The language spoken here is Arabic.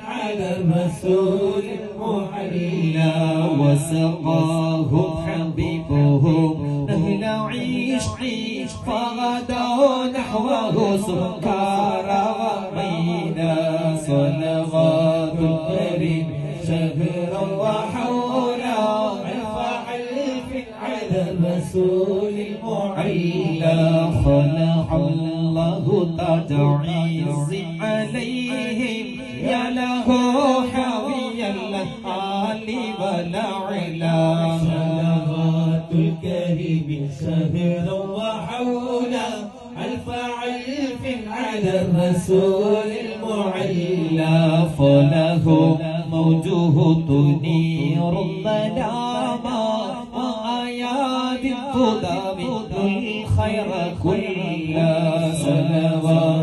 على الرسول المعلى وسقاهم حبيبهم نهل عيش فغدوا نحوه سكارى ومينا صلوات الكريم شهرا وحولا ألف على الرسول المعلى خلق الله تاج عز عليهم يا له حاوي الآل والعلا صلوات الكريم شهرا وحولا ألف على الرسول المعلى فله موجه تنير الظلام وآيات تدامت الخير كلا صلوات